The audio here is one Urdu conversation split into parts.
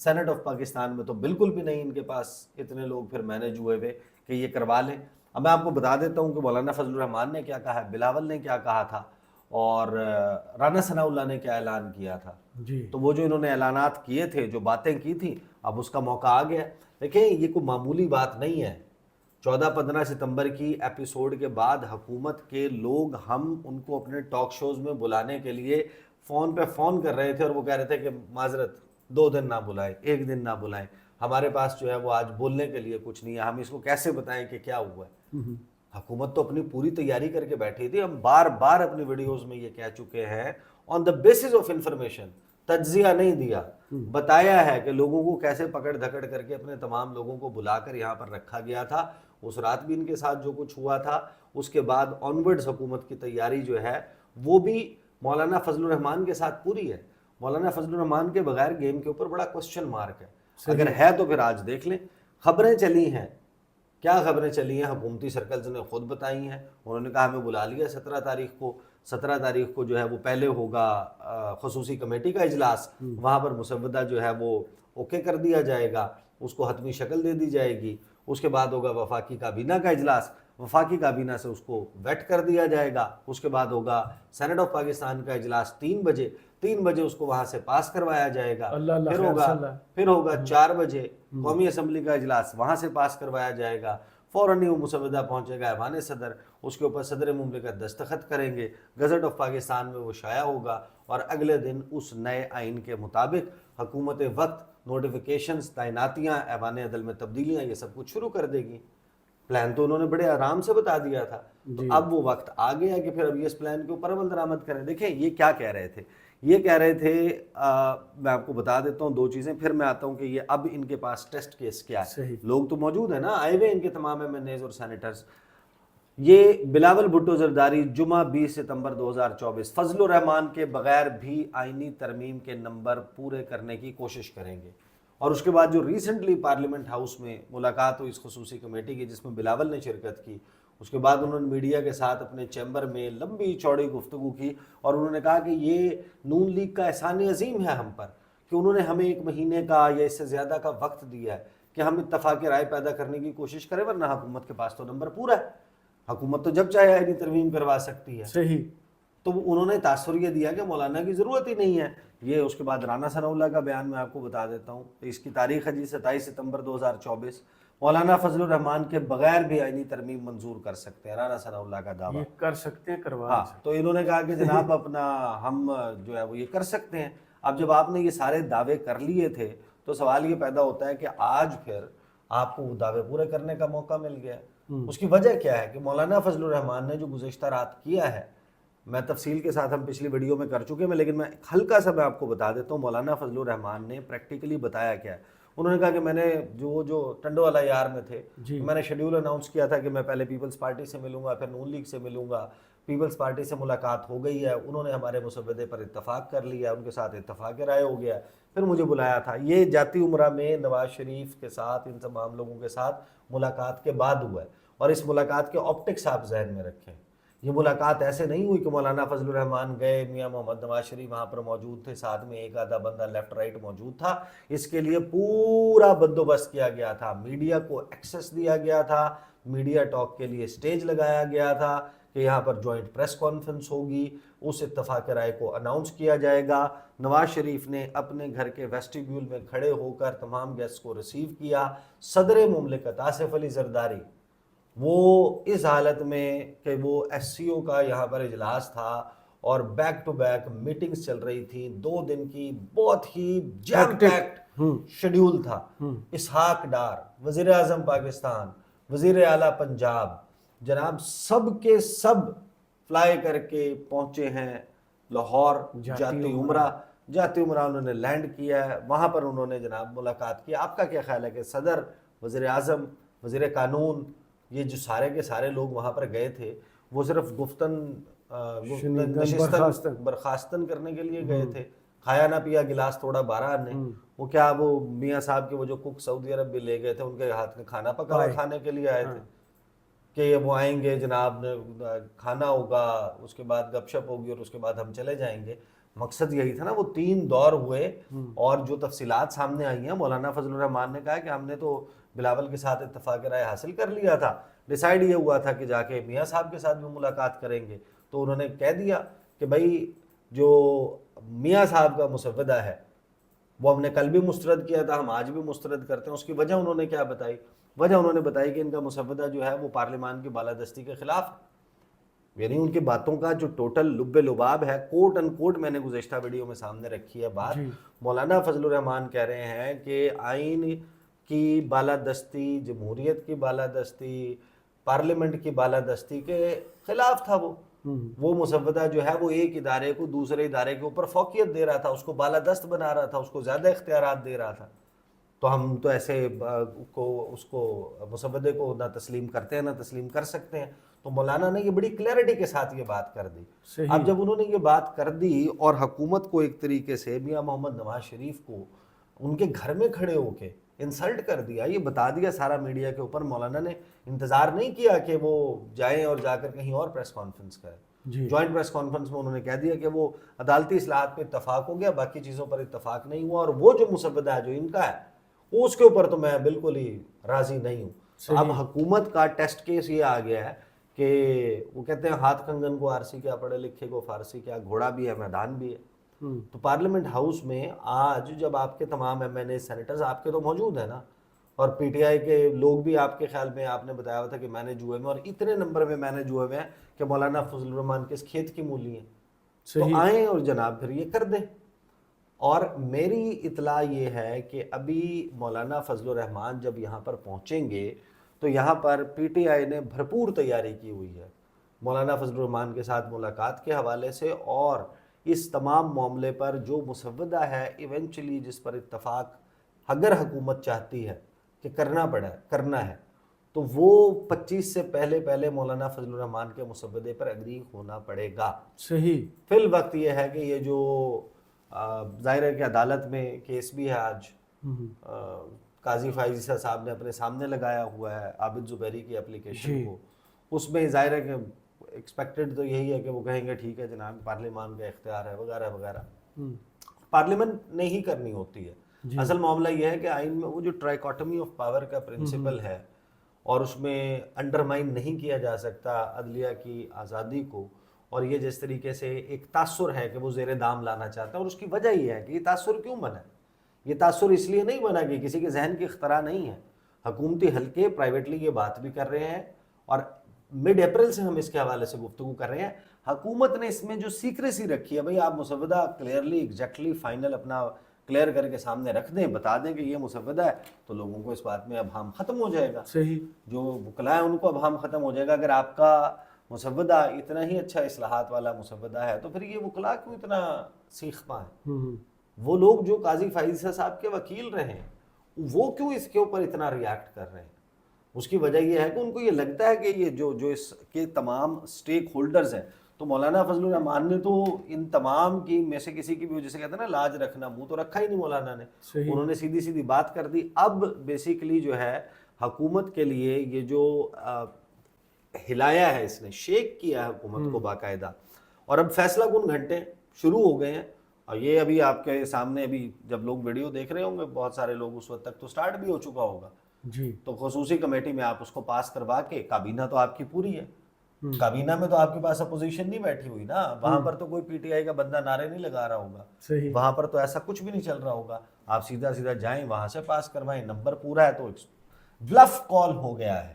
سینٹ آف پاکستان میں تو بالکل بھی نہیں ان کے پاس اتنے لوگ پھر مینج ہوئے ہوئے کہ یہ کروا لیں. اب میں آپ کو بتا دیتا ہوں کہ مولانا فضل الرحمان نے کیا کہا ہے, بلاول نے کیا کہا تھا, اور رانا ثناء اللہ نے کیا اعلان کیا تھا. جی تو وہ جو انہوں نے اعلانات کیے تھے, جو باتیں کی تھیں, اب اس کا موقع آ گیا. دیکھیں یہ کوئی معمولی بات نہیں ہے. 14-15 ستمبر کی ایپیسوڈ کے بعد حکومت کے لوگ ہم ان کو اپنے ٹاک شوز میں بلانے کے لیے فون پہ فون کر رہے تھے, اور وہ کہہ رہے تھے کہ معذرت 2 دن نہ بلائیں, 1 دن نہ بلائیں, ہمارے پاس جو ہے وہ آج بولنے کے لیے کچھ نہیں ہے, ہم اس کو کیسے بتائیں کہ کیا ہوا ہے. حکومت تو اپنی پوری تیاری کر کے بیٹھی تھی. ہم بار بار اپنی ویڈیوز میں یہ کہہ چکے ہیں, آن دا بیسس آف انفارمیشن, تجزیہ نہیں دیا, بتایا ہے کہ لوگوں کو کیسے پکڑ دھکڑ کر کے اپنے تمام لوگوں کو بلا کر یہاں پر رکھا گیا تھا. اس رات بھی ان کے ساتھ جو کچھ ہوا تھا, اس کے بعد آنورڈز حکومت کی تیاری جو ہے وہ بھی مولانا فضل الرحمان کے ساتھ پوری ہے. مولانا فضل الرحمان کے بغیر گیم کے اوپر بڑا کوسچن مارک ہے. اگر ہے تو پھر آج دیکھ لیں. خبریں چلی ہیں, کیا خبریں چلی ہیں, حکومتی سرکلز نے خود بتائی ہیں. انہوں نے کہا ہمیں بلا لیا 17 تاریخ کو. 17 تاریخ کو جو ہے وہ پہلے ہوگا خصوصی کمیٹی کا اجلاس, وہاں پر مسودہ جو ہے وہ اوکے کر دیا جائے گا, اس کو حتمی شکل دے دی جائے گی. اس کے بعد ہوگا وفاقی کابینہ کا اجلاس, وفاقی کابینہ سے اس کو ویٹ کر دیا جائے گا. اس کے بعد ہوگا سینٹ آف پاکستان کا اجلاس 3 بجے, 3 بجے اس کو وہاں سے پاس کروایا جائے گا. پھر ہوگا 4 بجے قومی اسمبلی کا اجلاس, وہاں سے پاس کروایا جائے گا. فوراً ہی وہ مسودہ پہنچے گا ایوان صدر, اس کے اوپر صدر مملکت دستخط کریں گے, گزٹ آف پاکستان میں وہ شائع ہوگا, اور اگلے دن اس نئے آئین کے مطابق حکومت وقت نوٹیفیکیشنز, تعیناتیاں, ایوان عدل میں تبدیلیاں, یہ سب کچھ شروع کر دے گی. پلان تو انہوں نے بڑے آرام سے بتا دیا تھا. تو اب وہ وقت آ گیا کہ پھر اب یہ اس پلان کے اوپر عمل درآمد کریں. دیکھیں یہ کیا کہہ رہے تھے, یہ کہہ رہے تھے, میں آپ کو بتا دیتا ہوں 2 چیزیں, پھر میں آتا ہوں کہ یہ اب ان کے پاس ٹیسٹ کیس کیا ہے. لوگ تو موجود ہیں نا, آئے ہوئے ان کے تمام ایم این ایز اور سینیٹرز. یہ بلاول بھٹو زرداری جمعہ 20 ستمبر 2024 فضل الرحمان کے بغیر بھی آئینی ترمیم کے نمبر پورے کرنے کی کوشش کریں گے. اور اس کے بعد جو ریسنٹلی پارلیمنٹ ہاؤس میں ملاقات ہوئی اس خصوصی کمیٹی کی جس میں بلاول نے شرکت کی, اس کے بعد انہوں نے میڈیا کے ساتھ اپنے چیمبر میں لمبی چوڑی گفتگو کی, اور انہوں نے کہا کہ یہ نون لیگ کا احسان عظیم ہے ہم پر کہ انہوں نے ہمیں 1 مہینے کا یا اس سے زیادہ کا وقت دیا ہے کہ ہم اتفاق رائے پیدا کرنے کی کوشش کریں, ورنہ حکومت کے پاس تو نمبر پورا ہے, حکومت تو جب چاہے آئینی ترمیم کروا سکتی ہے. صحیح. تو انہوں نے تاثر یہ دیا کہ مولانا کی ضرورت ہی نہیں ہے. یہ اس کے بعد رانا ثناء اللہ کا بیان میں آپ کو بتا دیتا ہوں, اس کی تاریخ ہے جی 27 ستمبر 2024. مولانا فضل الرحمان کے بغیر بھی آئینی ترمیم منظور کر سکتے ہیں, رانا ثناء اللہ کا دعویٰ. یہ کر سکتے ہیں, کروا. ہاں, تو انہوں نے کہا کہ جناب اپنا ہم جو ہے وہ یہ کر سکتے ہیں. اب جب آپ نے یہ سارے دعوے کر لیے تھے تو سوال یہ پیدا ہوتا ہے کہ آج پھر آپ کو وہ دعوے پورے کرنے کا موقع مل گیا. اس کی وجہ کیا ہے کہ مولانا فضل الرحمان نے جو گزشتہ رات کیا ہے, میں تفصیل کے ساتھ ہم پچھلی ویڈیو میں کر چکے ہیں, لیکن میں ہلکا سا میں آپ کو بتا دیتا ہوں مولانا فضل الرحمان نے پریکٹیکلی بتایا کیا ہے. انہوں نے کہا کہ میں نے جو ٹنڈو والا یار میں تھے, میں نے شیڈیول اناؤنس کیا تھا کہ میں پہلے پیپلز پارٹی سے ملوں گا, پھر نون لیگ سے ملوں گا. پیپلز پارٹی سے ملاقات ہو گئی ہے, انہوں نے ہمارے مسودے پر اتفاق کر لیا, ان کے ساتھ اتفاق رائے ہو گیا, پھر مجھے بلایا تھا. یہ جاتی عمرہ میں نواز شریف کے ساتھ, ان تمام لوگوں کے ساتھ ملاقات کے بعد ہوا ہے. اور اس ملاقات کے آپٹکس آپ ذہن میں رکھیں, یہ ملاقات ایسے نہیں ہوئی کہ مولانا فضل الرحمان گئے, میاں محمد نواز شریف وہاں پر موجود تھے, ساتھ میں ایک آدھا بندہ لیفٹ رائٹ موجود تھا. اس کے لیے پورا بندوبست کیا گیا تھا, میڈیا کو ایکسس دیا گیا تھا, میڈیا ٹاک کے لیے سٹیج لگایا گیا تھا کہ یہاں پر جوائنٹ پریس کانفرنس ہوگی, اس اتفاق رائے کو اناؤنس کیا جائے گا. نواز شریف نے اپنے گھر کے ویسٹیبیول میں کھڑے ہو کر تمام گیسٹ کو ریسیو کیا. صدر مملکت آصف علی زرداری وہ اس حالت میں کہ وہ ایس سی او کا یہاں پر اجلاس تھا اور بیک ٹو بیک میٹنگز چل رہی تھیں, 2 دن کی بہت ہی جیم پیکڈ شیڈیول تھا. اسحاق ڈار وزیر اعظم پاکستان, وزیر اعلیٰ پنجاب, جناب سب کے سب فلائی کر کے پہنچے ہیں لاہور. جاتی عمرہ انہوں نے لینڈ کیا ہے, وہاں پر انہوں نے جناب ملاقات کی. آپ کا کیا خیال ہے کہ صدر, وزیر اعظم, وزیر قانون, یہ جو سارے کے سارے لوگ وہاں پر گئے تھے وہ صرف نشستن برخاستن کرنے کے لیے گئے تھے؟ کھایا نہ پیا گلاس توڑا 12 نے. وہ کیا وہ میاں صاحب کے وہ جو کک سعودی عرب بھی لے گئے تھے, ان کے ہاتھ میں کھانا پکا کھانے کے لیے آئے تھے کہ وہ آئیں گے جناب, کھانا ہوگا, اس کے بعد گپ شپ ہوگی اور اس کے بعد ہم چلے جائیں گے. مقصد یہی تھا نا، وہ 3 دور ہوئے اور جو تفصیلات سامنے آئی ہیں، مولانا فضل الرحمان نے کہا کہ ہم نے تو بلاول کے ساتھ اتفاق رائے حاصل کر لیا تھا، ڈیسائیڈ یہ ہوا تھا کہ جا کے میاں صاحب کے ساتھ بھی ملاقات کریں گے، تو انہوں نے کہہ دیا کہ بھائی جو میاں صاحب کا مسودہ ہے وہ ہم نے کل بھی مسترد کیا تھا، ہم آج بھی مسترد کرتے ہیں۔ اس کی وجہ انہوں نے کیا بتائی؟ وجہ انہوں نے بتائی کہ ان کا مسودہ جو ہے وہ پارلیمان کی بالادستی کے خلاف ہے، یعنی ان کی باتوں کا جو ٹوٹل لب لباب ہے، کوٹ ان کوٹ میں نے گزشتہ ویڈیو میں سامنے رکھی ہے بات، مولانا فضل الرحمان کہہ رہے ہیں کہ آئین کی بالادستی، جمہوریت کی بالادستی، پارلیمنٹ کی بالادستی کے خلاف تھا وہ مسودہ جو ہے وہ ایک ادارے کو دوسرے ادارے کے اوپر فوقیت دے رہا تھا، اس کو بالادست بنا رہا تھا، اس کو زیادہ اختیارات دے رہا تھا۔ تو ہم تو ایسے اس کو مسودے کو نہ تسلیم کرتے ہیں نہ تسلیم کر سکتے ہیں۔ تو مولانا نے یہ بڑی کلیئرٹی کے ساتھ یہ بات کر دی۔ اب جب انہوں نے یہ بات کر دی اور حکومت کو ایک طریقے سے میاں محمد نواز شریف کو ان کے گھر میں کھڑے ہو کے انسلٹ کر دیا، یہ بتا دیا سارا میڈیا کے اوپر، مولانا نے انتظار نہیں کیا کہ وہ جائیں اور جا کر کہیں اور پریس کانفرنس کریں۔ جوائنٹ پریس کانفرنس میں انہوں نے کہہ دیا کہ وہ عدالتی اصلاحات پہ اتفاق ہو گیا، باقی چیزوں پر اتفاق نہیں ہوا، اور وہ جو مسودہ ہے جو ان کا ہے اس کے اوپر تو میں بالکل ہی راضی نہیں ہوں۔ اب حکومت کا ٹیسٹ کیس یہ آ گیا ہے کہ وہ کہتے ہیں ہاتھ کنگن کو آرسی کیا، پڑھے لکھے کو فارسی کیا، گھوڑا بھی ہے میدان بھی ہے۔ تو پارلیمنٹ ہاؤس میں آج جب آپ کے تمام ایم این اے سینیٹرز آپ کے تو موجود ہیں نا، اور پی ٹی آئی کے لوگ بھی آپ کے خیال میں، آپ نے بتایا ہوا تھا کہ مینج ہوئے میں، اور اتنے نمبر میں مینج ہوئے ہوئے ہیں کہ مولانا فضل الرحمان کے اس کھیت کی مولی ہیں، تو آئیں اور جناب پھر یہ کر دیں۔ اور میری اطلاع یہ ہے کہ ابھی مولانا فضل الرحمان جب یہاں پر پہنچیں گے تو یہاں پر پی ٹی آئی نے بھرپور تیاری کی ہوئی ہے مولانا فضل الرحمان کے ساتھ ملاقات کے حوالے سے، اور اس تمام معاملے پر جو مسودہ ہے ایونچولی جس پر اتفاق اگر حکومت چاہتی ہے کہ کرنا ہے تو وہ 25 سے پہلے مولانا فضل الرحمان کے مسودے پر اگری ہونا پڑے گا۔ صحیح۔ فی الوقت یہ ہے کہ یہ جو ظاہر ہے کہ عدالت میں کیس بھی ہے آج، قاضی فائز عیسیٰ صاحب نے اپنے سامنے لگایا ہوا ہے عابد زبیری کی اپلیکیشن کو، اس میں ظاہر ہے کہ ایکسپیکٹڈ تو یہی ہے کہ وہ کہیں گے ٹھیک ہے جناب پارلیمان کا اختیار ہے وغیرہ وغیرہ، پارلیمنٹ نے ہی کرنی ہوتی ہے۔ اصل معاملہ یہ ہے کہ آئین میں وہ جو ٹرائیکاٹمی آف پاور کا پرنسپل ہے اور اس میں انڈرمائن نہیں کیا جا سکتا عدلیہ کی آزادی کو، اور یہ جس طریقے سے ایک تاثر ہے کہ وہ زیر دام لانا چاہتا ہے، اور اس کی وجہ یہ ہے کہ یہ تاثر کیوں بنا ہے؟ یہ تاثر اس لیے نہیں بنا کہ کسی کے ذہن کی اختراع نہیں ہے، حکومتی حلقے پرائیویٹلی یہ بات بھی کر رہے ہیں، اور مڈ اپریل سے ہم اس کے حوالے سے گفتگو کر رہے ہیں۔ حکومت نے اس میں جو سیکریسی رکھی ہے، بھئی آپ مسودہ کلیئرلی ایگزیکٹلی فائنل اپنا کلیئر کر کے سامنے رکھ دیں، بتا دیں کہ یہ مسودہ ہے، تو لوگوں کو اس بات میں ابہام ختم ہو جائے گا۔ صحیح۔ جو وکلاء ہیں ان کو ابہام ختم ہو جائے گا۔ اگر آپ کا مسودہ اتنا ہی اچھا اصلاحات والا مسودہ ہے تو پھر یہ وکلاء کیوں اتنا سیخ پا ہیں؟ وہ لوگ جو قاضی فائز صاحب کے وکیل رہے ہیں وہ کیوں اس کے اوپر اتنا ریاکٹ کر رہے ہیں؟ اس کی وجہ یہ ہے کہ ان کو یہ لگتا ہے کہ یہ جو اس کے تمام سٹیک ہولڈرز ہیں، تو مولانا فضل الرحمان نے تو ان تمام کی میں سے کسی کی بھی جیسے کہتے ہیں نا لاج رکھنا، منہ تو رکھا ہی نہیں مولانا نے، انہوں نے سیدھی سیدھی بات کر دی۔ اب بیسیکلی جو ہے حکومت کے لیے یہ جو ہلایا ہے، اس نے شیک کیا ہے حکومت کو باقاعدہ، اور اب فیصلہ کن گھنٹے شروع ہو گئے ہیں، اور یہ ابھی آپ کے سامنے ابھی جب لوگ ویڈیو دیکھ رہے ہوں گے بہت سارے لوگ اس وقت تک تو سٹارٹ بھی ہو چکا ہوگا، تو خصوصی کمیٹی میں آپ اس کو پاس کروا کے، کابینہ تو آپ کی پوری ہے، کابینہ میں تو آپ کے پاس اپوزیشن نہیں بیٹھی ہوئی نا، وہاں پر تو کوئی پی ٹی آئی کا بندہ نعرے نہیں لگا رہا ہوگا، وہاں پر تو ایسا کچھ بھی نہیں چل رہا ہوگا، آپ سیدھا سیدھا جائیں وہاں سے پاس کروائیں، نمبر پورا ہے۔ تو بلف کال ہو گیا ہے۔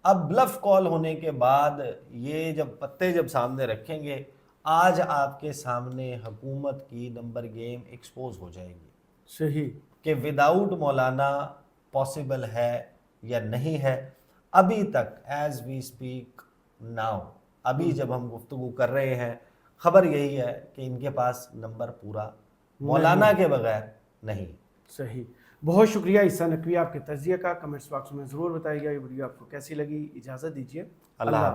اب بلف کال ہونے کے بعد یہ جب پتے جب سامنے رکھیں گے، آج آپ کے سامنے حکومت کی نمبر گیم ایکسپوز ہو جائے گی۔ صحیح۔ کہ وداؤٹ مولانا پاسبل ہے یا نہیں ہے۔ ابھی تک ایز وی اسپیک ناؤ، ابھی جب ہم گفتگو کر رہے ہیں، خبر یہی ہے کہ ان کے پاس نمبر پورا مولانا کے بغیر نہیں۔ صحیح۔ بہت شکریہ عیسیٰ نقوی آپ کے تجزیہ کا، کمنٹس باکس میں ضرور بتائیے گا یہ ویڈیو آپ کو کیسی لگی۔ اجازت دیجیے، اللہ